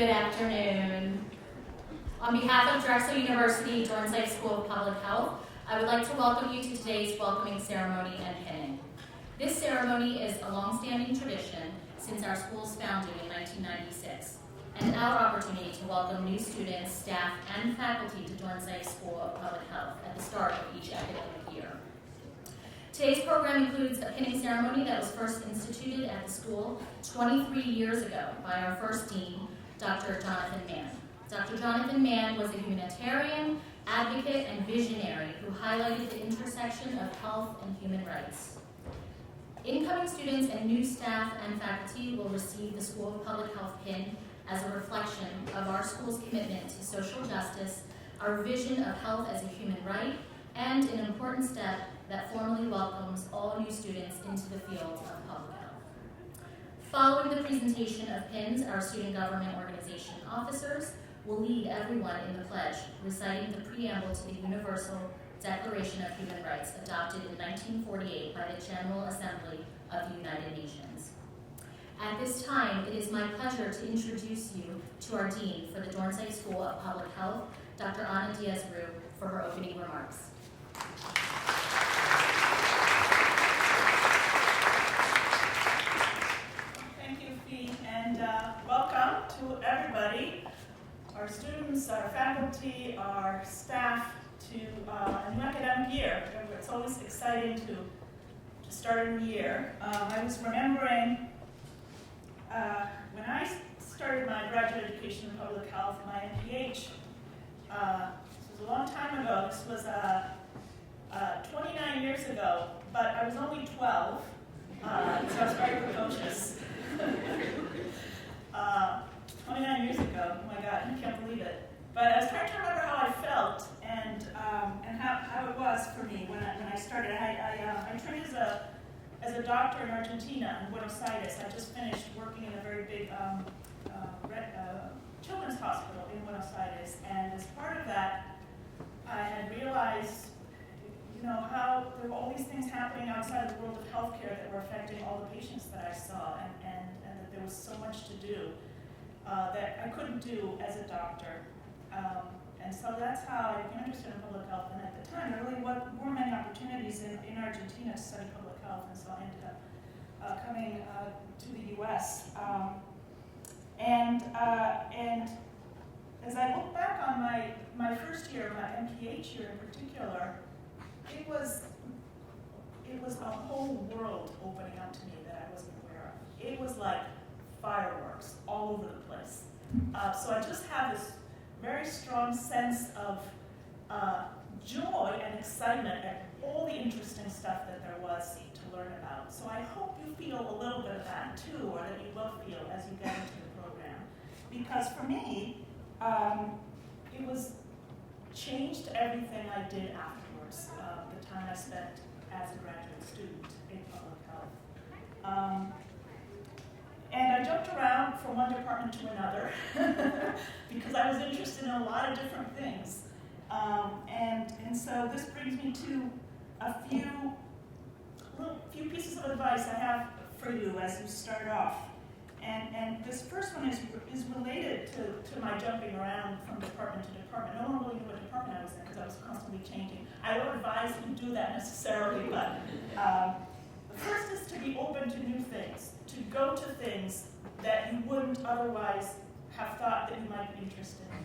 Good afternoon. On behalf of Drexel University Dornsife School of Public Health, I would like to welcome you to today's welcoming ceremony and pinning. This ceremony is a long-standing tradition since our school's founding in 1996, and our opportunity to welcome new students, staff, and faculty to Dornsife School of Public Health at the start of each academic year. Today's program includes a pinning ceremony that was first instituted at the school 23 years ago by our first dean, Dr. Jonathan Mann. Dr. Jonathan Mann was a humanitarian, advocate, and visionary who highlighted the intersection of health and human rights. Incoming students and new staff and faculty will receive the School of Public Health pin as a reflection of our school's commitment to social justice, our vision of health as a human right, and an important step that formally welcomes all new students into the field of public health. Following the presentation of pins, our student government organization officers will lead everyone in the pledge, reciting the preamble to the Universal Declaration of Human Rights adopted in 1948 by the General Assembly of the United Nations. At this time, it is my pleasure to introduce you to our Dean for the Dornsife School of Public Health, Dr. Ana Diaz-Rue, for her opening remarks. Thank you, Fee, and welcome to everybody, our students, our faculty, our staff, to a new academic year. It's always exciting to start a new year. I was remembering when I started my graduate education in public health, my MPH, this was a long time ago. This was 29 years ago, but I was only 12, so I was very precocious. 29 years ago, oh my God, I can't believe it. But I was trying to remember how I felt and how it was for me when I started. I trained as a doctor in Argentina, in Buenos Aires. I just finished working in a very big children's hospital in Buenos Aires, and as part of that, I had realized, how there were all these things happening outside of the world of healthcare that were affecting all the patients that I saw, and that there was so much to do that I couldn't do as a doctor. And so that's how I became interested in public health. And at the time, there really weren't many opportunities in Argentina to study public health, and so I ended up coming to the U.S. And as I look back on my first year, my MPH year in particular, it was a whole world opening up to me that I wasn't aware of. It was like fireworks all over the place. So I just have this very strong sense of joy and excitement at all the interesting stuff that there was to learn about. So I hope you feel a little bit of that too, or that you will feel as you get into the program. Because for me, it was changed everything I did afterwards, the time I spent as a graduate student in public health. And I jumped around from one department to another because I was interested in a lot of different things. And so this brings me to a few pieces of advice I have for you as you start off. And this first one is related to my jumping around from department to department. No one really knew what department I was in because I was constantly changing. I don't advise you to do that necessarily, but the first is to be open to new things, to go to things that you wouldn't otherwise have thought that you might be interested in.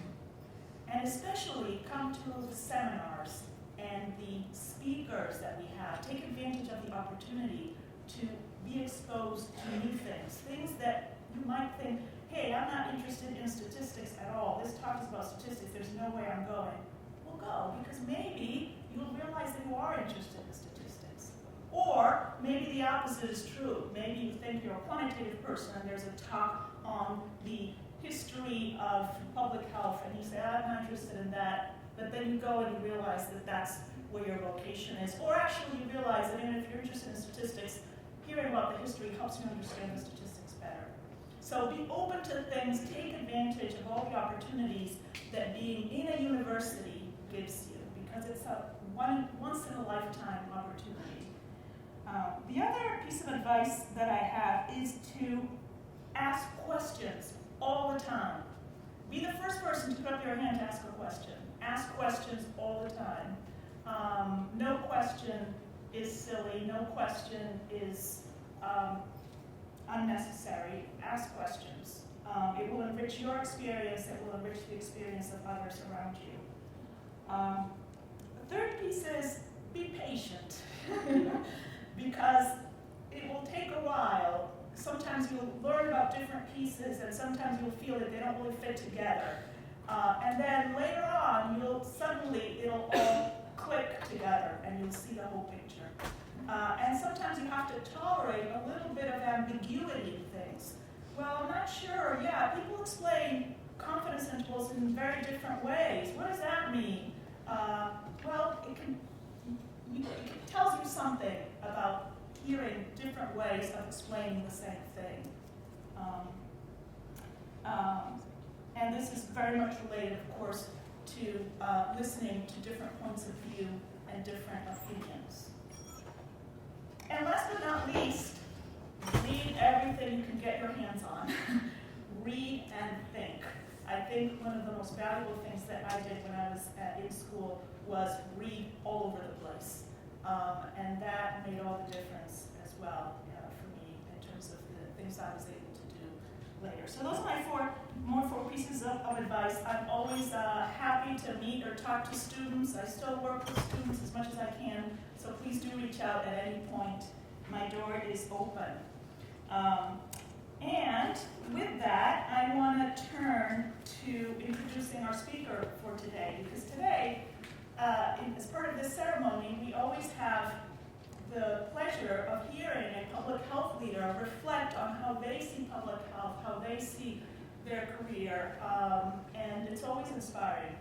And especially come to the seminars and the speakers that we have. Take advantage of the opportunity to be exposed to new things that you might think, hey, I'm not interested in statistics at all. This talk is about statistics. There's no way I'm going. Well, go, because maybe you'll realize that you are interested in statistics. Or maybe the opposite is true. Maybe you think you're a quantitative person and there's a talk on the history of public health and you say, I'm not interested in that. But then you go and you realize that that's where your vocation is. Or actually you realize that even if you're interested in statistics, hearing about the history helps you understand the statistics better. So be open to things, take advantage of all the opportunities that being in a university gives you, because it's a once-in-a-lifetime opportunity. The other piece of advice that I have is to ask questions all the time. person to put up their hand to ask a question. Ask questions all the time. No question is silly. No question is unnecessary. Ask questions. It will enrich your experience. It will enrich the experience of others around you. The third piece is be patient because it will take a while. Sometimes you'll learn about different pieces and sometimes you'll feel that they don't really fit together. And then later on, it'll all click together and you'll see the whole picture. And sometimes you have to tolerate a little bit of ambiguity in things. Well, I'm not sure. Yeah, people explain confidence intervals in very different ways. What does that mean? Well, it tells you something about hearing different ways of explaining the same thing. And this is very much related, of course, to listening to different points of view and different opinions. And last but not least, read everything you can get your hands on. Read and think. I think one of the most valuable things that I did when I was in school was read all over the place. And that made all the difference as well for me in terms of the things I was able to do later. So those are my four pieces of advice. I'm always happy to meet or talk to students. I still work with students as much as I can, so please do reach out at any point. My door is open. And with that, I want to turn to introducing our speaker for today, because today, as part of this ceremony, we always have the pleasure of hearing a public health leader reflect on how they see public health, how they see their career, and it's always inspiring.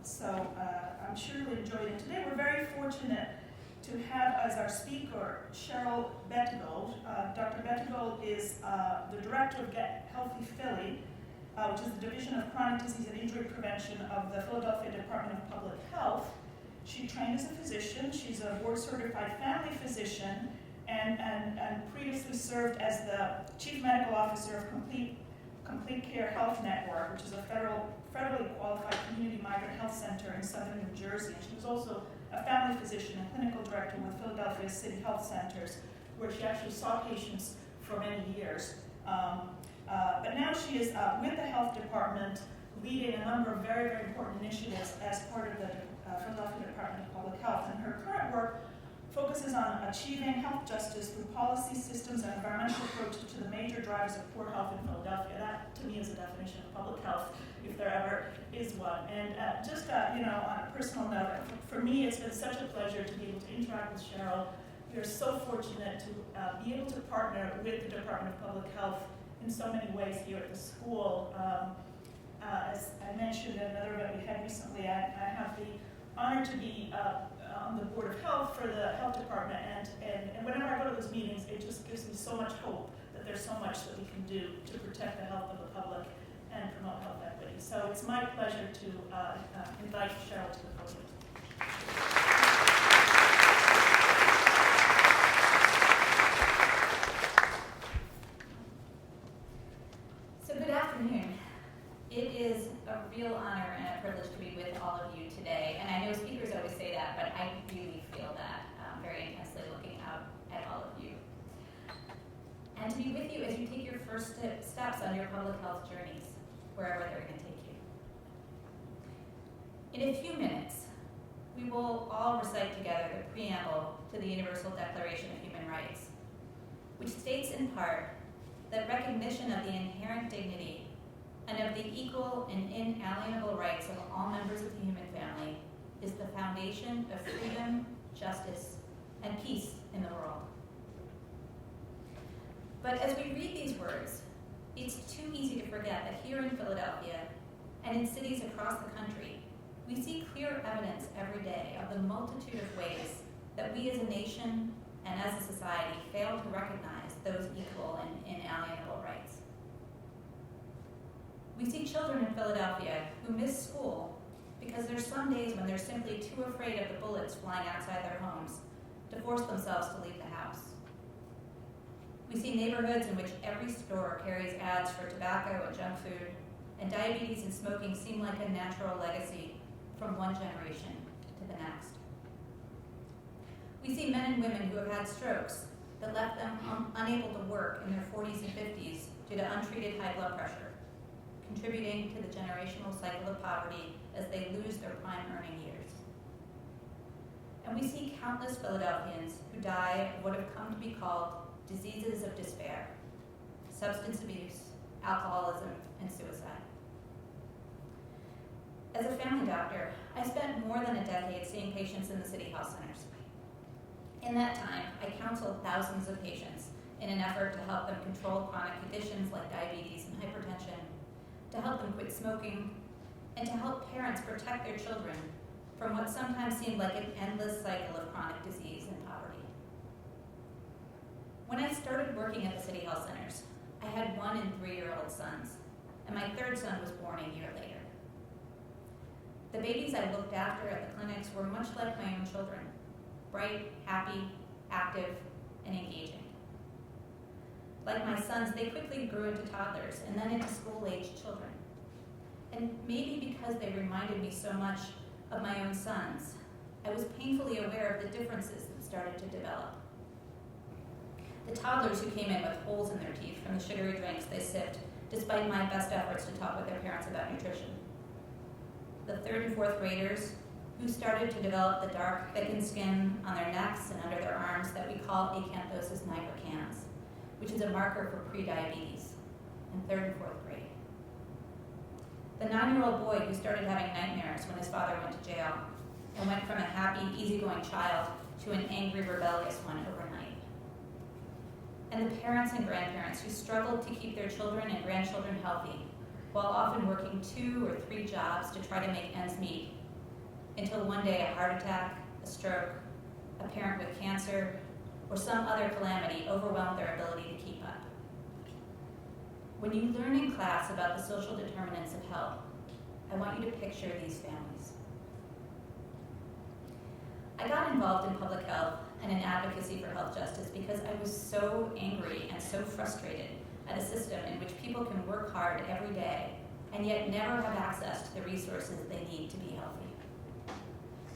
So I'm sure you'll enjoy it. Today we're very fortunate to have as our speaker Cheryl Bettigold. Dr. Bettigold is the director of Get Healthy Philly, which is the Division of Chronic Disease and Injury Prevention of the Philadelphia Department of Public Health. She trained as a physician. She's a board-certified family physician and previously served as the Chief Medical Officer of Complete Care Health Network, which is a federally qualified community migrant health center in southern New Jersey. And she was also a family physician and clinical director with Philadelphia City Health Centers, where she actually saw patients for many years. But now she is with the health department, leading a number of very, very important initiatives as part of the Philadelphia Department of Public Health. And her current work focuses on achieving health justice through policy, systems, and environmental approaches to the major drivers of poor health in Philadelphia. That, to me, is a definition of public health, if there ever is one. And just on a personal note, for me, it's been such a pleasure to be able to interact with Cheryl. We are so fortunate to be able to partner with the Department of Public Health in so many ways here at the school. As I mentioned in another event we had recently, I have the honor to be on the Board of Health for the Health Department, and whenever I go to those meetings, it just gives me so much hope that there's so much that we can do to protect the health of the public and promote health equity. So it's my pleasure to invite Cheryl to the podium. So good afternoon. It is a real honor and a privilege to be with all of you today. And I know speakers always say that, but I really feel that very intensely looking out at all of you. And to be with you as you take your first steps on your public health journeys, wherever they're going to take you. In a few minutes, we will all recite together the preamble to the Universal Declaration of Human Rights, which states in part that recognition of the inherent dignity and of the equal and inalienable rights of all members of the human family is the foundation of freedom, justice, and peace in the world. But as we read these words, it's too easy to forget that here in Philadelphia and in cities across the country, we see clear evidence every day of the multitude of ways that we as a nation and as a society fail to recognize those equal and inalienable rights. We see children in Philadelphia who miss school because there's some days when they're simply too afraid of the bullets flying outside their homes to force themselves to leave the house. We see neighborhoods in which every store carries ads for tobacco and junk food, and diabetes and smoking seem like a natural legacy from one generation to the next. We see men and women who have had strokes that left them unable to work in their 40s and 50s due to untreated high blood pressure, contributing to the generational cycle of poverty as they lose their prime earning years. And we see countless Philadelphians who die of what have come to be called diseases of despair: substance abuse, alcoholism, and suicide. As a family doctor, I spent more than a decade seeing patients in the city health centers. In that time, I counseled thousands of patients in an effort to help them control chronic conditions like diabetes and hypertension, to help them quit smoking, and to help parents protect their children from what sometimes seemed like an endless cycle of chronic disease and poverty. When I started working at the city health centers, I had 1 and 3-year-old sons, and my third son was born a year later. The babies I looked after at the clinics were much like my own children: bright, happy, active, and engaging. Like my sons, they quickly grew into toddlers and then into school-aged children. And maybe because they reminded me so much of my own sons, I was painfully aware of the differences that started to develop. The toddlers who came in with holes in their teeth from the sugary drinks they sipped, despite my best efforts to talk with their parents about nutrition. The 3rd and 4th graders who started to develop the dark, thickened skin on their necks and under their arms that we call acanthosis nigricans, which is a marker for prediabetes in 3rd and 4th grade. The 9-year-old boy who started having nightmares when his father went to jail and went from a happy, easygoing child to an angry, rebellious one overnight. And the parents and grandparents who struggled to keep their children and grandchildren healthy while often working 2 or 3 jobs to try to make ends meet, until one day a heart attack, a stroke, a parent with cancer, or some other calamity overwhelmed their ability to keep up. When you learn in class about the social determinants of health, I want you to picture these families. I got involved in public health and in advocacy for health justice because I was so angry and so frustrated at a system in which people can work hard every day and yet never have access to the resources they need to be healthy.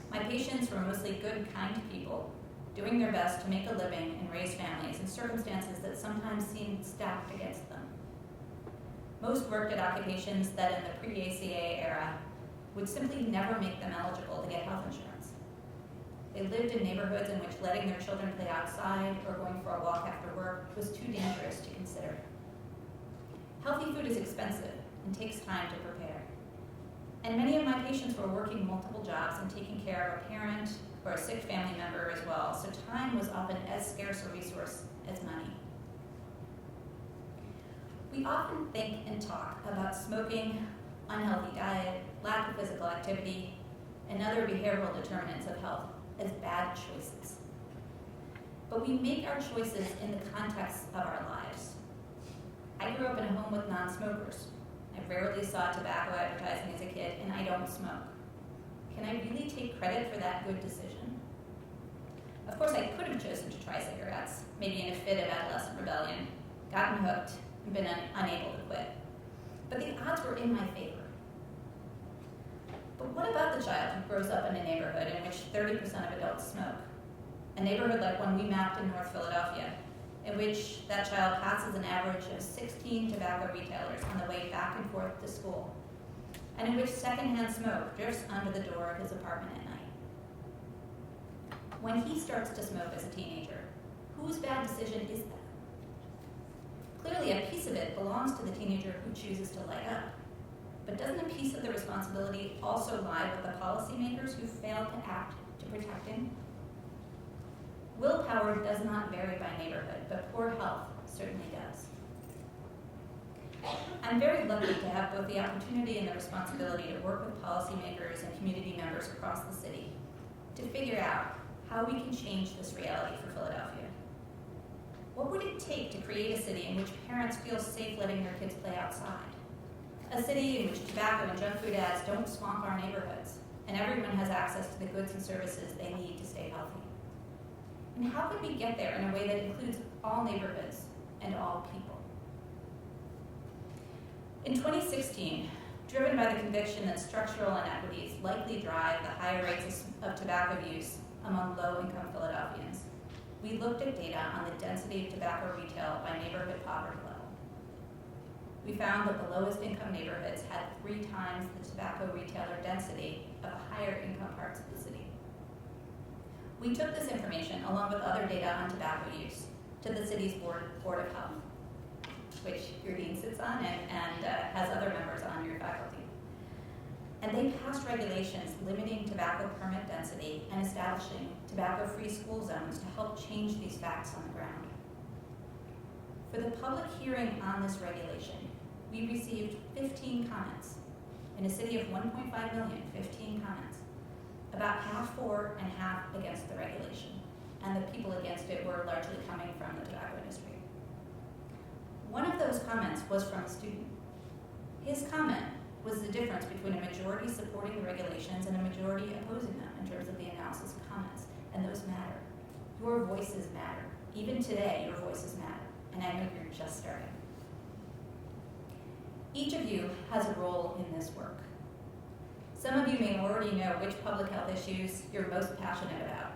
My patients were mostly good, kind people, doing their best to make a living and raise families in circumstances that sometimes seemed stacked against them. Most worked at occupations that in the pre-ACA era would simply never make them eligible to get health insurance. They lived in neighborhoods in which letting their children play outside or going for a walk after work was too dangerous to consider. Healthy food is expensive and takes time to prepare. And many of my patients were working multiple jobs and taking care of a parent or a sick family member as well, so time was often as scarce a resource as money. We often think and talk about smoking, unhealthy diet, lack of physical activity, and other behavioral determinants of health as bad choices. But we make our choices in the context of our lives. I grew up in a home with non-smokers. I rarely saw tobacco advertising as a kid, and I don't smoke. Can I really take credit for that good decision? Of course, I could have chosen to try cigarettes, maybe in a fit of adolescent rebellion, gotten hooked, and been unable to quit. But the odds were in my favor. But what about the child who grows up in a neighborhood in which 30% of adults smoke? A neighborhood like one we mapped in North Philadelphia, in which that child passes an average of 16 tobacco retailers on the way back and forth to school, and in which secondhand smoke drifts under the door of his apartment at night. When he starts to smoke as a teenager, whose bad decision is that? Clearly, a piece of it belongs to the teenager who chooses to light up. But doesn't a piece of the responsibility also lie with the policymakers who failed to act to protect him? Willpower does not vary by neighborhood, but poor health certainly does. I'm very lucky to have both the opportunity and the responsibility to work with policymakers and community members across the city to figure out how we can change this reality for Philadelphia. What would it take to create a city in which parents feel safe letting their kids play outside? A city in which tobacco and junk food ads don't swamp our neighborhoods, and everyone has access to the goods and services they need to stay healthy. And how could we get there in a way that includes all neighborhoods and all people? In 2016, driven by the conviction that structural inequities likely drive the higher rates of tobacco use among low-income Philadelphians, we looked at data on the density of tobacco retail by neighborhood poverty level. We found that the lowest income neighborhoods had 3 times the tobacco retailer density of the higher income parts of the city. We took this information, along with other data on tobacco use, to the city's Board of Health, which your dean sits on and has other members on your faculty. And they passed regulations limiting tobacco permit density and establishing tobacco-free school zones to help change these facts on the ground. For the public hearing on this regulation, we received 15 comments. In a city of 1.5 million, 15 comments. About half for and half against the regulation. And the people against it were largely coming from the tobacco industry. One of those comments was from a student. His comment was the difference between a majority supporting the regulations and a majority opposing them in terms of the analysis of comments, and those matter. Your voices matter. Even today, your voices matter, and I know you're just starting. Each of you has a role in this work. Some of you may already know which public health issues you're most passionate about.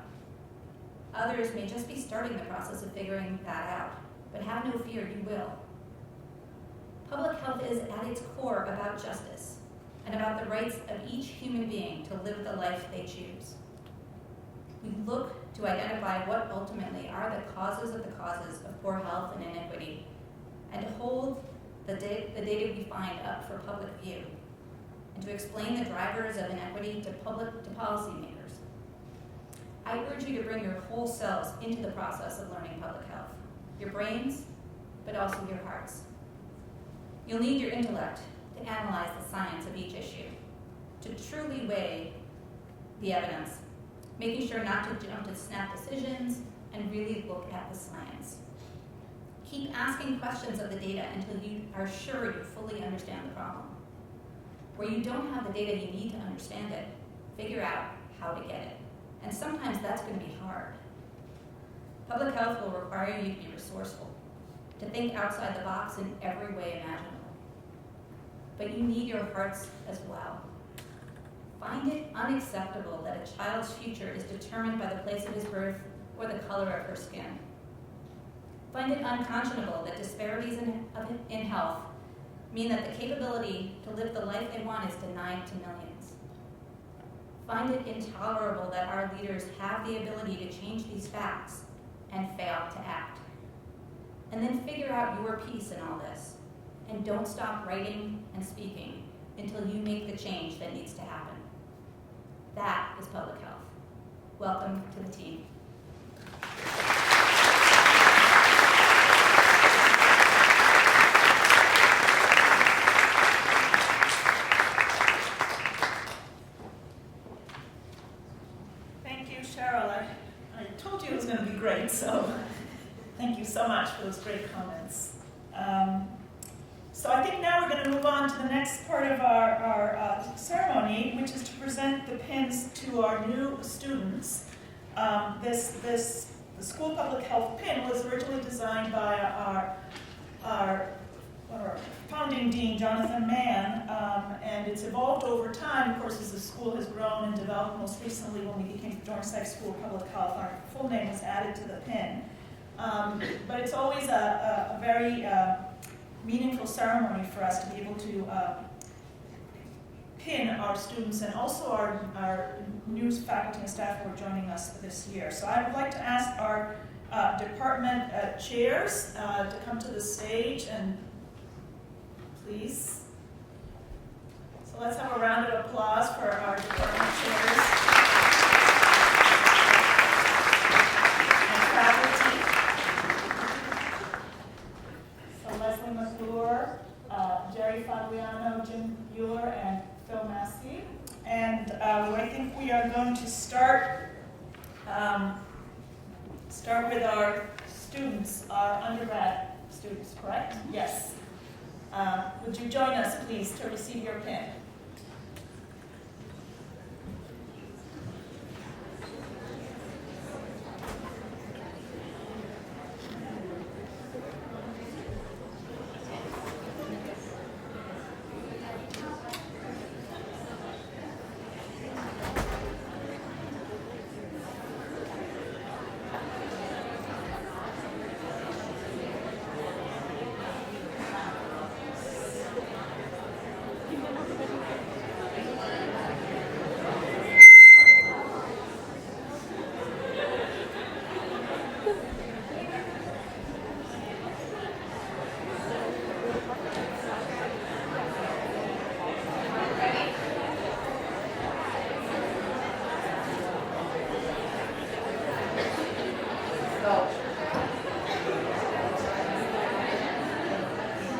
Others may just be starting the process of figuring that out, but have no fear, you will. Public health is at its core about justice and about the rights of each human being to live the life they choose. We look to identify what ultimately are the causes of poor health and inequity, and to hold the data we find up for public view, and to explain the drivers of inequity to policymakers. I urge you to bring your whole selves into the process of learning public health, your brains, but also your hearts. You'll need your intellect to analyze the science of each issue, to truly weigh the evidence, making sure not to jump to snap decisions and really look at the science. Keep asking questions of the data until you are sure you fully understand the problem. Where you don't have the data you need to understand it, figure out how to get it. And sometimes that's going to be hard. Public health will require you to be resourceful, to think outside the box in every way imaginable. But you need your hearts as well. Find it unacceptable that a child's future is determined by the place of his birth or the color of her skin. Find it unconscionable that disparities in health mean that the capability to live the life they want is denied to millions. Find it intolerable that our leaders have the ability to change these facts and fail to act. And then figure out your piece in all this, and don't stop writing and speaking until you make the change that needs to happen. That is public health. Welcome to the team. I told you it was going to be great, so thank you so much for those great comments. So I think now we're going to move on to the next part of our ceremony, which is to present the pins to our new students. The school public health pin was originally designed by our founding dean, Jonathan Mann, and it's evolved over time, of course, as the school has grown and developed. Most recently, when we became Dornsife School of Public Health, our full name was added to the pin. But it's always a very meaningful ceremony for us to be able to pin our students and also our new faculty and staff who are joining us this year. So I would like to ask our department chairs to come to the stage, and please. So let's have a round of applause for our department chairs and faculty. So Leslie McClure, Jerry Fagliano, Jim Bueller, and Phil Massey. And I think we are going to start with our students, our undergrad students, correct? Yes. Would you join us, please, to receive your pin?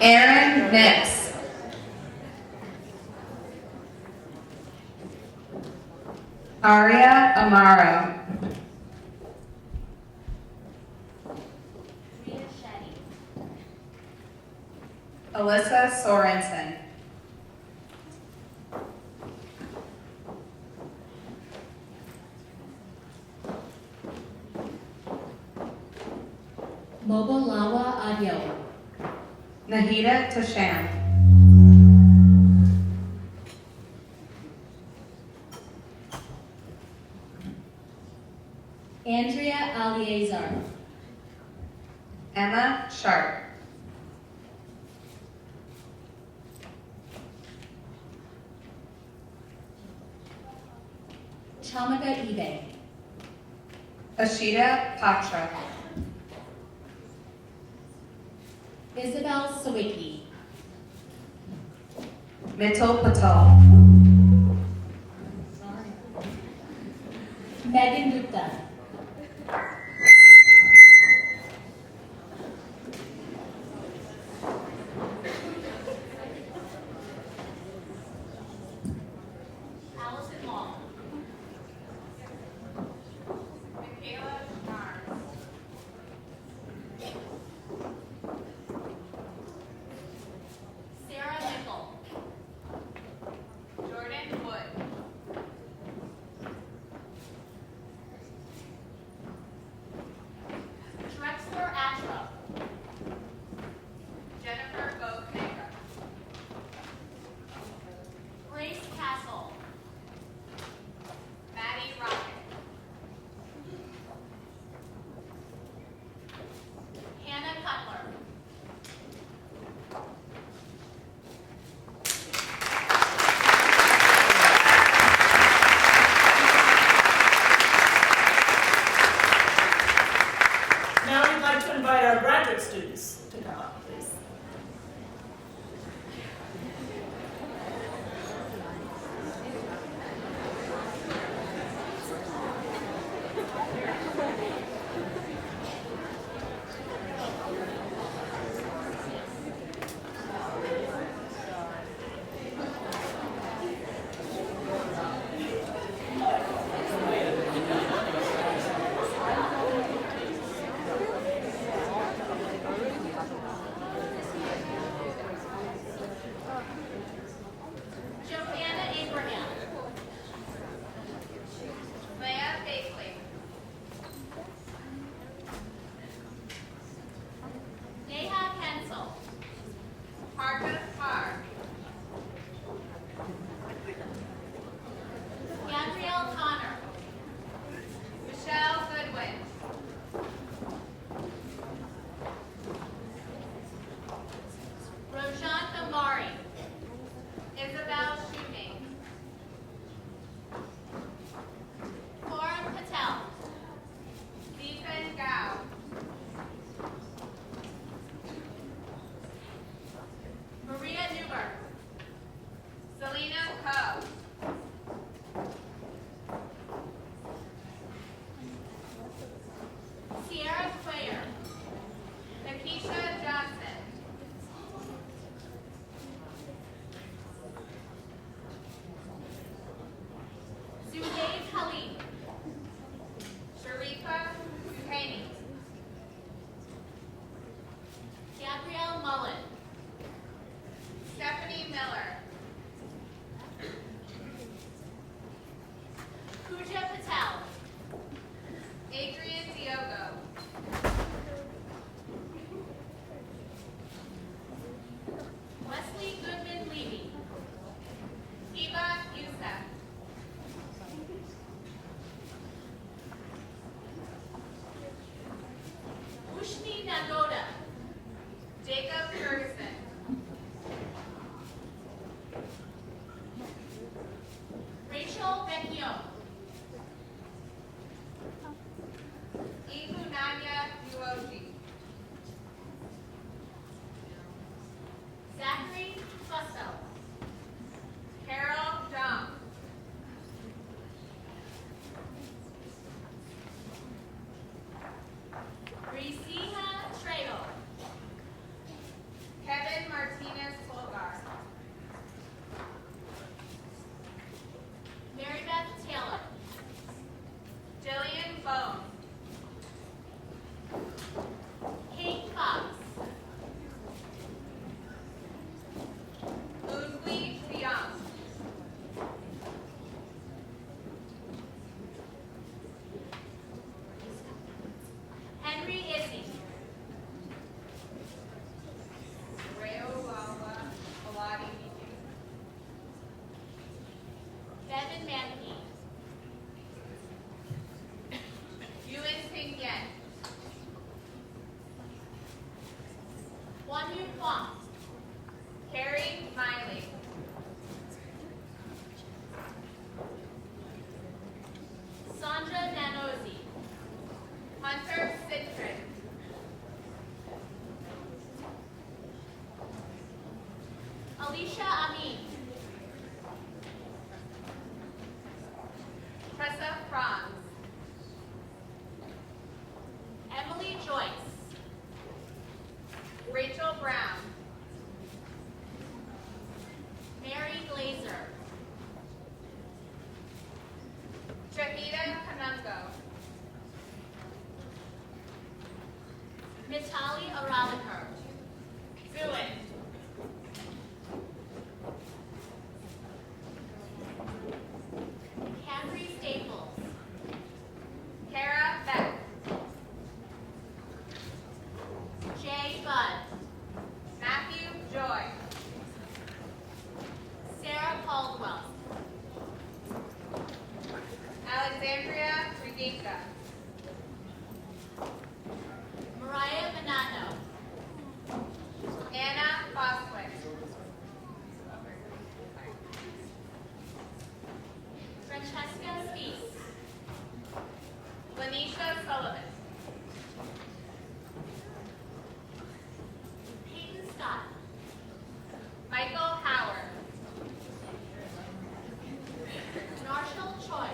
Aaron Nix. Aria Amaro. Rita Shetty. Alyssa Sorensen. Mobolawa Adio. Nahida Tashan. Andrea Aliazar. Emma Sharp. Chamika Ibe. Ashita Patra. Isabel Sawicki. Mittal Patel. Megan Gupta. Allison Long. Michaela Barnes. Sarah Nickel. Jordan Wood. Drexler Ashra. Jennifer Boatmaker. Grace Castle. Maddie Rocket. Hannah Cutler. Now we'd like to invite our graduate students to come up, please. Joanna Abraham. Leah Bakley. Neha Kensel. Parker Parr. Gabrielle Connor. Michelle Goodwin. Roshan Damari. Isabel Shooting. Forum Patel. Deepan Gao. Maria Newberg. Selena Coe. Sierra Quayer. Nakisha Johnson. Zuhaib Khalid. Sharifa Buhaney. Gabrielle Mullen. Stephanie Miller. Pooja Patel. Adrian Diogo. Wesley Goodman Levy. Hiba Youssef. Ushni Nagoda. Jacob Ferguson. Rachel Vecchio. Ifunanya Uoji. Zachary Fussell. Carol Dunk. Risiha Trejo. Kevin Manke. Yuen Ting Yen. Wan Yu Kwong. Carrie Miley. Sandra Nanozi. Hunter Citrin. Alicia Amin. Tressa Franz. Emily Joyce. Rachel Brown. Mary Glazer. Shahida Kanungo. Mitali Aralikar. Zuin. Camry Staples. Kara Beck. Jay Budd. Matthew Joy. Sarah Caldwell. Alexandria Regica. Mariah Manano. Anna Boswick. Francesca Spees. Lanisha Sullivan. Peyton Scott. Michael Howard. Marshall Choi.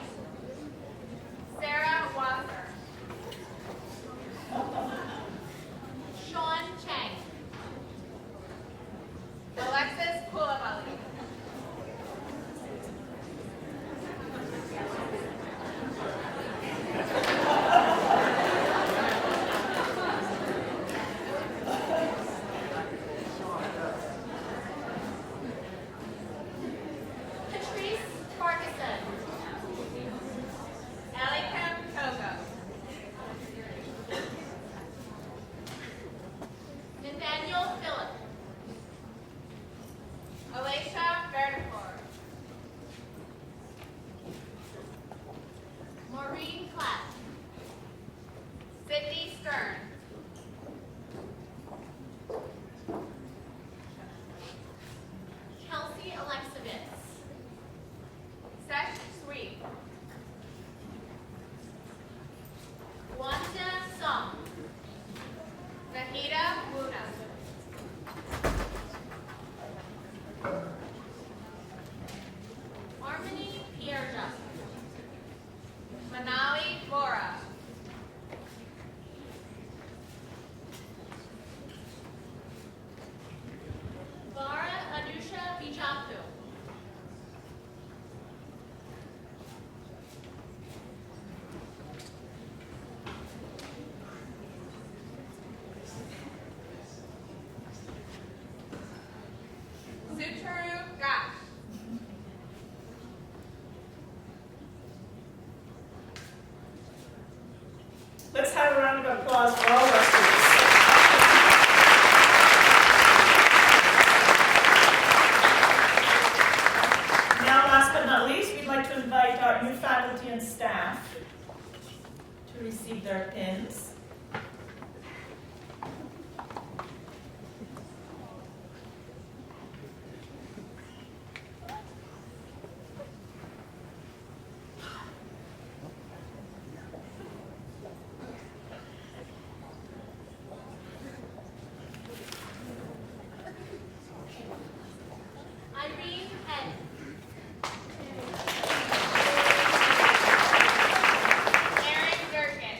Sarah Wasser. Sean Chang. Alexis Koulibaly. Patrice Farquharson. Elikem Togo. Nathaniel Phillip. Alicia Vertifor. Maureen Clapp. Sydney Stern. Kelsey Alexovitz. Seth Sweet. Wanda Song. Nahida Muna. Harmony Pierja. Manali Bora. Vara Anusha Bijapu. Suturu Gash. Let's have a round of applause for all of our students. Now, last but not least, we'd like to invite our new faculty and staff to receive their pins. Irene Penn. Aaron Durkin.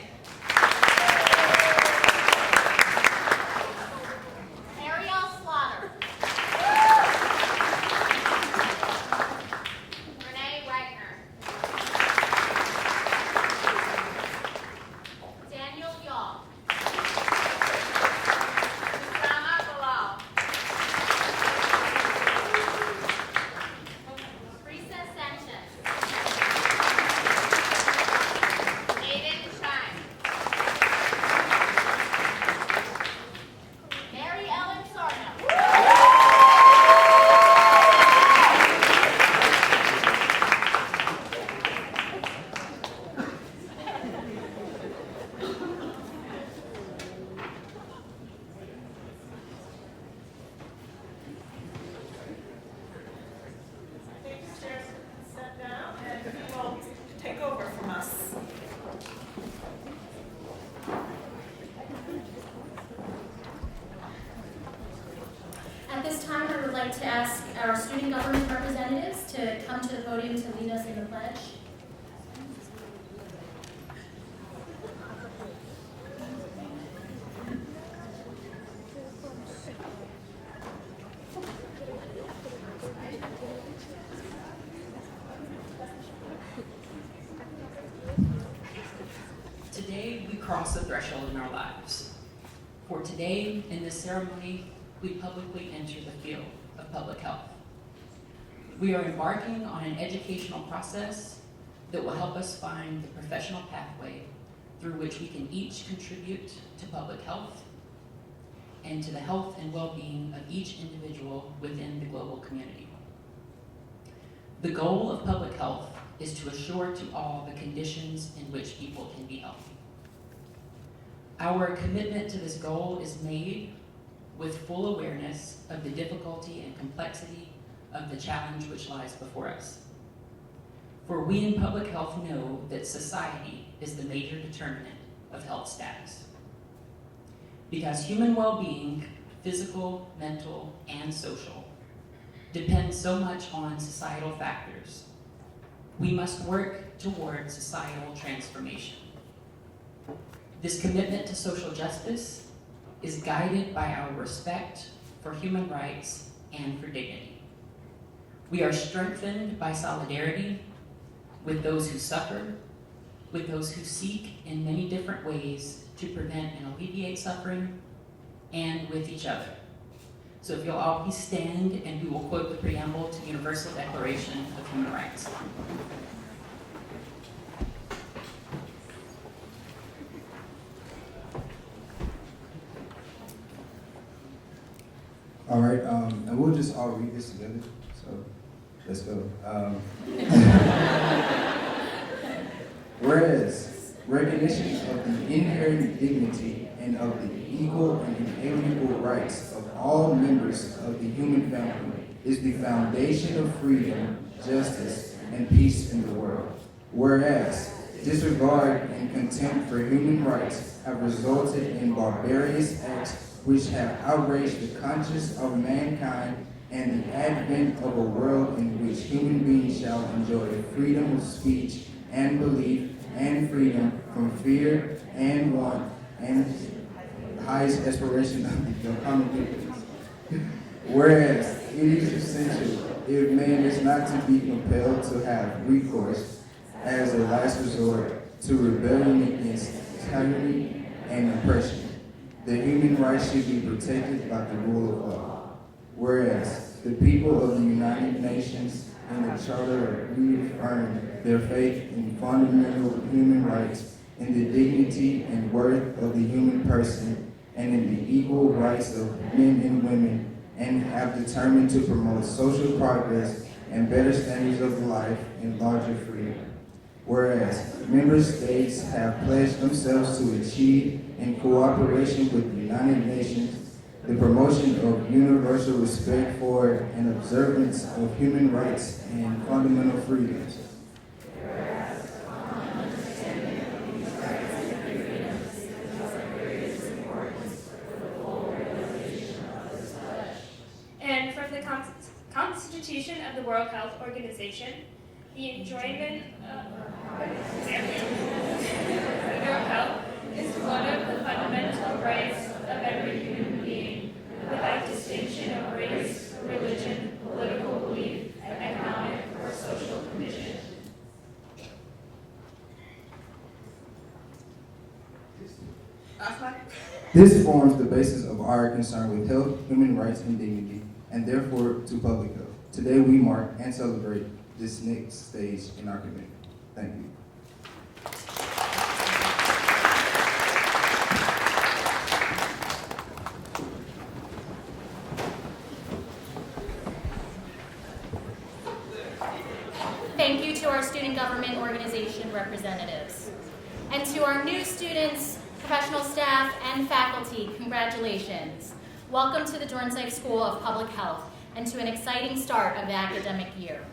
to lead us in the pledge. Today, we cross a threshold in our lives. For today, in this ceremony, we publicly enter the field of public health. We are embarking on an educational process that will help us find the professional pathway through which we can each contribute to public health and to the health and well-being of each individual within the global community. The goal of public health is to assure to all the conditions in which people can be healthy. Our commitment to this goal is made with full awareness of the difficulty and complexity of the challenge which lies before us. For we in public health know that society is the major determinant of health status. Because human well-being, physical, mental, and social, depends so much on societal factors, we must work toward societal transformation. This commitment to social justice is guided by our respect for human rights and for dignity. We are strengthened by solidarity with those who suffer, with those who seek in many different ways to prevent and alleviate suffering, and with each other. So if you'll all please stand, and we will quote the preamble to the Universal Declaration of Human Rights. All right, and we'll just all read this together. So let's go. Whereas recognition of the inherent dignity and of the equal and inalienable rights of all members of the human family is the foundation of freedom, justice, and peace in the world. Whereas disregard and contempt for human rights have resulted in barbarous acts which have outraged the conscience of mankind, and the advent of a world in which human beings shall enjoy freedom of speech and belief and freedom from fear and want and the highest aspiration of the common people. Whereas it is essential, if man is not to be compelled to have recourse as a last resort to rebellion against tyranny and oppression, the human rights should be protected by the rule of law. Whereas the people of the United Nations and the Charter reaffirm their faith in fundamental human rights, in the dignity and worth of the human person, and in the equal rights of men and women, and have determined to promote social progress and better standards of life and larger freedom. Whereas member states have pledged themselves to achieve, in cooperation with the United Nations, the promotion of universal respect for and observance of human rights and fundamental freedoms. And from the Constitution of the World Health Organization, the enjoyment of health is one of the fundamental rights of every human being, without distinction of race, religion, political belief, economic, or social condition. This forms the basis of our concern with health, human rights, and dignity, and therefore to public health. Today we mark and celebrate this next stage in our commitment. Thank you. Thank you to our student government organization representatives. And to our new students, professional staff, and faculty, congratulations. Welcome to the Dornsife School of Public Health and to an exciting start of the academic year.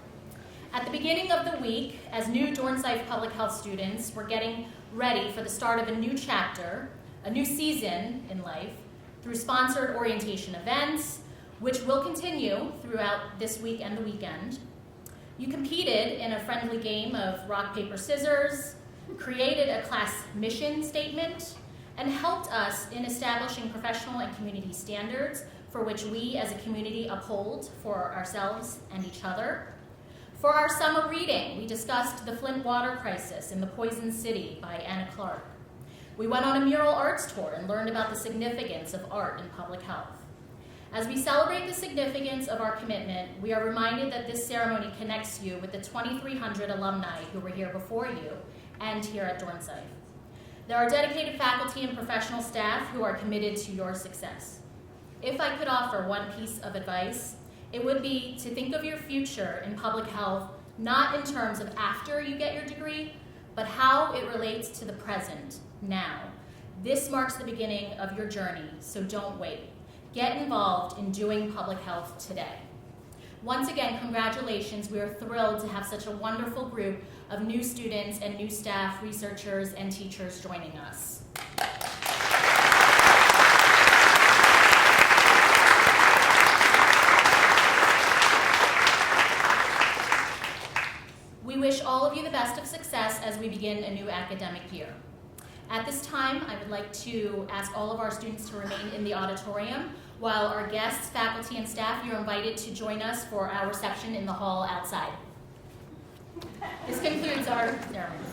At the beginning of the week, as new Dornsife Public Health students, we're getting ready for the start of a new chapter, a new season in life, through sponsored orientation events, which will continue throughout this week and the weekend. You competed in a friendly game of rock, paper, scissors, created a class mission statement, and helped us in establishing professional and community standards for which we as a community uphold for ourselves and each other. For our summer reading, we discussed The Flint Water Crisis in the Poison City by Anna Clark. We went on a mural arts tour and learned about the significance of art in public health. As we celebrate the significance of our commitment, we are reminded that this ceremony connects you with the 2,300 alumni who were here before you and here at Dornsife. There are dedicated faculty and professional staff who are committed to your success. If I could offer one piece of advice, it would be to think of your future in public health not in terms of after you get your degree, but how it relates to the present, now. This marks the beginning of your journey, so don't wait. Get involved in doing public health today. Once again, congratulations. We are thrilled to have such a wonderful group of new students and new staff, researchers, and teachers joining us. We wish all of you the best of success as we begin a new academic year. At this time, I would like to ask all of our students to remain in the auditorium, while our guests, faculty, and staff, you're invited to join us for our reception in the hall outside. This concludes our ceremony.